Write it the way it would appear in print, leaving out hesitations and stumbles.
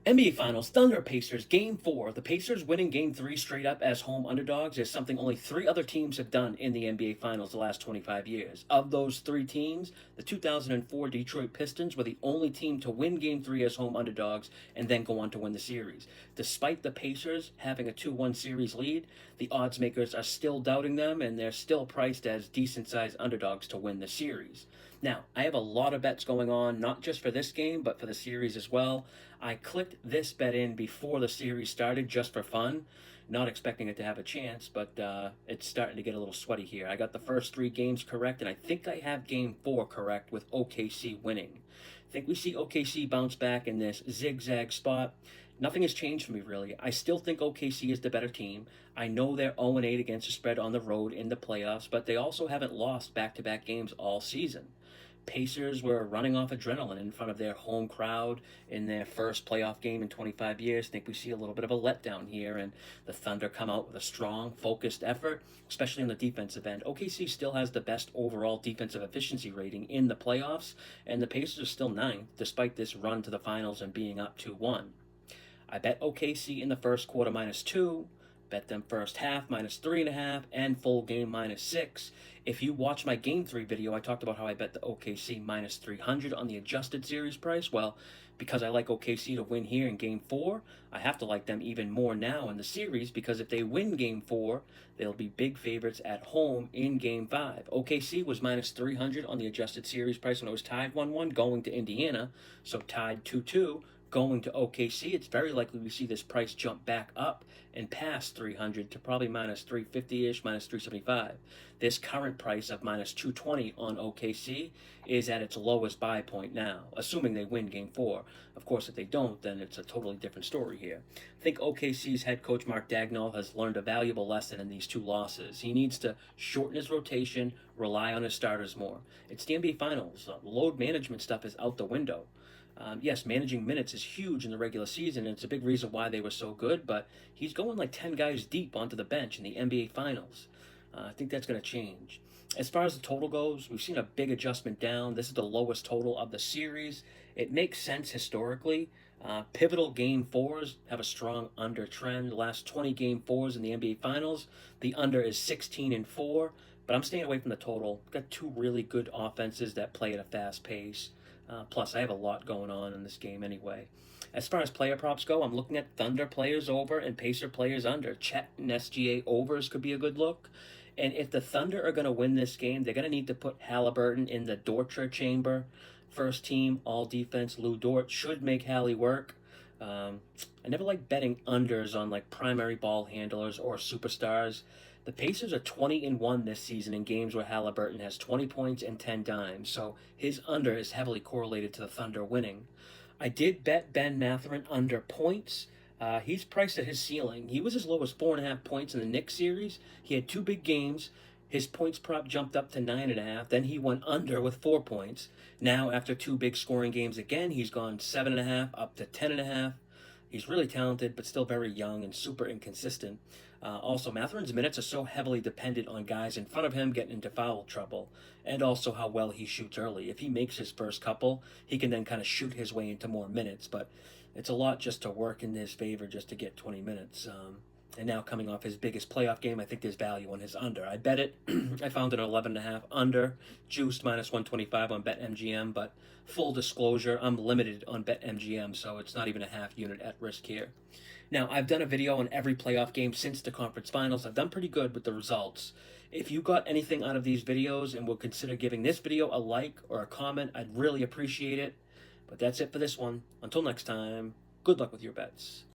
NBA Finals, Thunder Pacers, Game 4. The Pacers winning Game 3 straight up as home underdogs is something only three other teams have done in the NBA Finals the last 25 years. Of those three teams, the 2004 Detroit Pistons were the only team to win Game 3 as home underdogs and then go on to win the series. Despite the Pacers having a 2-1 series lead, the odds makers are still doubting them and they're still priced as decent-sized underdogs to win the series. Now, I have a lot of bets going on, not just for this game, but for the series as well. I clicked this bet in before the series started just for fun, not expecting it to have a chance, but it's starting to get a little sweaty here. I got the first three games correct, and I think I have Game 4 correct with OKC winning. I think we see OKC bounce back in this zigzag spot. Nothing has changed for me, really. I still think OKC is the better team. I know they're 0-8 against the spread on the road in the playoffs, but they also haven't lost back-to-back games all season. Pacers were running off adrenaline in front of their home crowd in their first playoff game in 25 years. I think we see a little bit of a letdown here, and the Thunder come out with a strong, focused effort, especially on the defensive end. OKC still has the best overall defensive efficiency rating in the playoffs, and the Pacers are still ninth, despite this run to the finals and being up 2-1. I bet OKC in the first quarter -2. Bet them first half -3.5 and full game -6. If you watch my game 3 video, I talked about how I bet the OKC -300 on the adjusted series price. Well, because I like OKC to win here in game 4, I have to like them even more now in the series because if they win game 4, they'll be big favorites at home in game 5. OKC was -300 on the adjusted series price when it was tied 1-1 going to Indiana, so tied 2-2. Going to OKC, it's very likely we see this price jump back up and past 300 to probably -350-ish, -375. This current price of -220 on OKC is at its lowest buy point now, assuming they win Game 4. Of course, if they don't, then it's a totally different story here. I think OKC's head coach Mark Dagnall has learned a valuable lesson in these two losses. He needs to shorten his rotation, rely on his starters more. It's the NBA Finals. Load management stuff is out the window. Yes, managing minutes is huge in the regular season, and it's a big reason why they were so good, but he's going like 10 guys deep onto the bench in the NBA Finals. I think that's going to change. As far as the total goes, we've seen a big adjustment down. This is the lowest total of the series. It makes sense historically. Pivotal Game 4s have a strong under trend. The last 20 Game 4s in the NBA Finals, the under is 16-4, but I'm staying away from the total. Got two really good offenses that play at a fast pace. Plus, I have a lot going on in this game anyway. As far as player props go, I'm looking at Thunder players over and Pacer players under. Chet and SGA overs could be a good look. And if the Thunder are going to win this game, they're going to need to put Halliburton in the Dortcher chamber. First team, all defense, Lou Dort should make Hallie work. I never like betting unders on like primary ball handlers or superstars. The Pacers are 20-1 this season in games where Halliburton has 20 points and 10 dimes, so his under is heavily correlated to the Thunder winning. I did bet Ben Mathurin under points. He's priced at his ceiling. He was as low as 4.5 points in the Knicks series. He had two big games. His points prop jumped up to 9.5. Then he went under with 4 points. Now, after two big scoring games again, he's gone 7.5 up to 10.5. He's really talented, but still very young and super inconsistent. Also, Mathurin's minutes are so heavily dependent on guys in front of him getting into foul trouble, and also how well he shoots early. If he makes his first couple, he can then kind of shoot his way into more minutes, but it's a lot just to work in his favor just to get 20 minutes. And now coming off his biggest playoff game, I think there's value on his under. I bet it. I found an 11.5 under, juiced -125 on BetMGM, but full disclosure, I'm limited on BetMGM, so it's not even a half unit at risk here. Now, I've done a video on every playoff game since the conference finals. I've done pretty good with the results. If you got anything out of these videos and will consider giving this video a like or a comment, I'd really appreciate it. But that's it for this one. Until next time, good luck with your bets.